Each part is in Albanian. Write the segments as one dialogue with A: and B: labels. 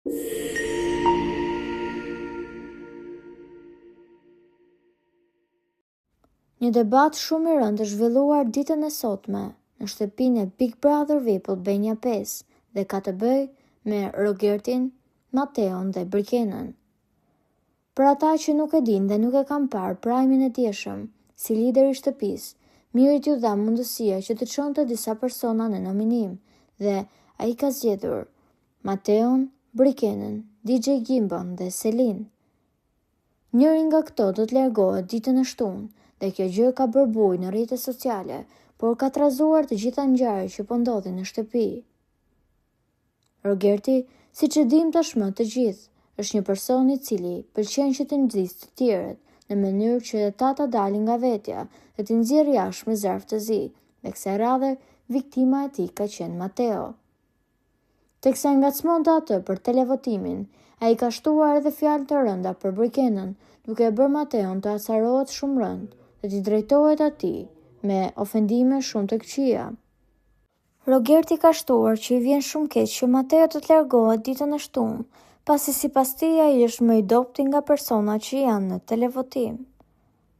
A: Një debat shumë i rëndë është zhvilluar ditën e sotme në shtëpinë e Big Brother VIP Benja 5 dhe ka të bëjë me Rogertin, Mateon dhe Brikenën. Për ata që nuk e dinë dhe nuk e kanë parë Prime-in e dieshëm, si lider i shtëpisë, Mirit ju dha mundësia që të çonte disa persona në nominim dhe ai ka zgjedhur Mateon, Brikenën, DJ Gimbon dhe Selin. Njëri nga këto do të largohet ditën e shtunë dhe kjo gjë ka bërë bujë në rrjetet sociale, por ka trazuar të gjitha ngjarjet që po ndodhin në shtëpi. Rogerti, siç e dim tashmë të gjithë, është një person i cili pëlqen që të nxjisë të tjerët në mënyrë që ata ta dalin nga vetja dhe të nxjerrë jashtë me zarf të zi, dhe kësaj radhe viktima e tij ka qenë Mateo. Teksa ngacmonte atë për televotimin, ai ka shtuar edhe fjalë të rënda për Brikenën, duke e bërë Mateon të acarohet shumë rënd dhe t'i drejtohet atij me ofendime shumë të këqija. Rogerti ka shtuar që i vjen shumë keq që Mateo të largohet ditën e shtunë, pasi sipas tij ai është më i dobti nga personat që janë në televotim.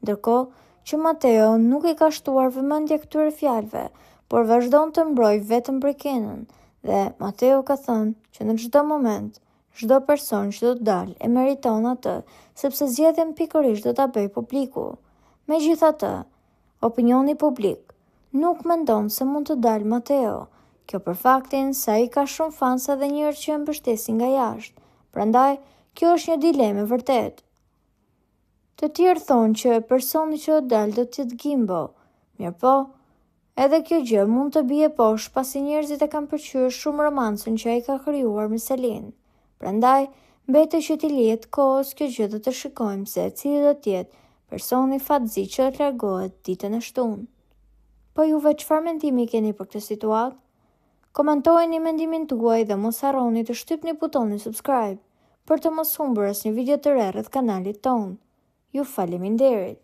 A: Ndërkohë që Mateo nuk i ka shtuar vëmendje këtyre fjalëve, por vazhdon të mbrojë vetëm Brikenën, dhe Mateo ka thënë që në çdo moment, çdo person që do të dalë e meriton atë, sepse zgjedhjen pikërisht do ta bëjë publiku. Megjithatë, opinioni publik nuk mendon se mund të dalë Mateo, kjo për faktin se ai ka shumë fansa dhe njerëz që e mbështesin nga jashtë. Prandaj, kjo është një dilemë vërtet. Të tjerë thonë që personi që do dalë do të jetë Gimbo, mirëpo, edhe kjo gjë mund të bie poshtë pasi njerëzit e kanë pëlqyer shumë romancën që ai ka krijuar me Selin. Prandaj, mbetet që t'i lihet kohës kjo gjë dhe të shikojmë se cili do të jetë personi fatëzi që të largohet ditën e shtunë. Po juve çfarë mendimi keni për këtë situatë? Komentojeni mendimin tuaj dhe mos harroni të shtypni butonin subscribe për të mos humbur asnjë video të re rreth kanalit tonë. Ju faleminderit.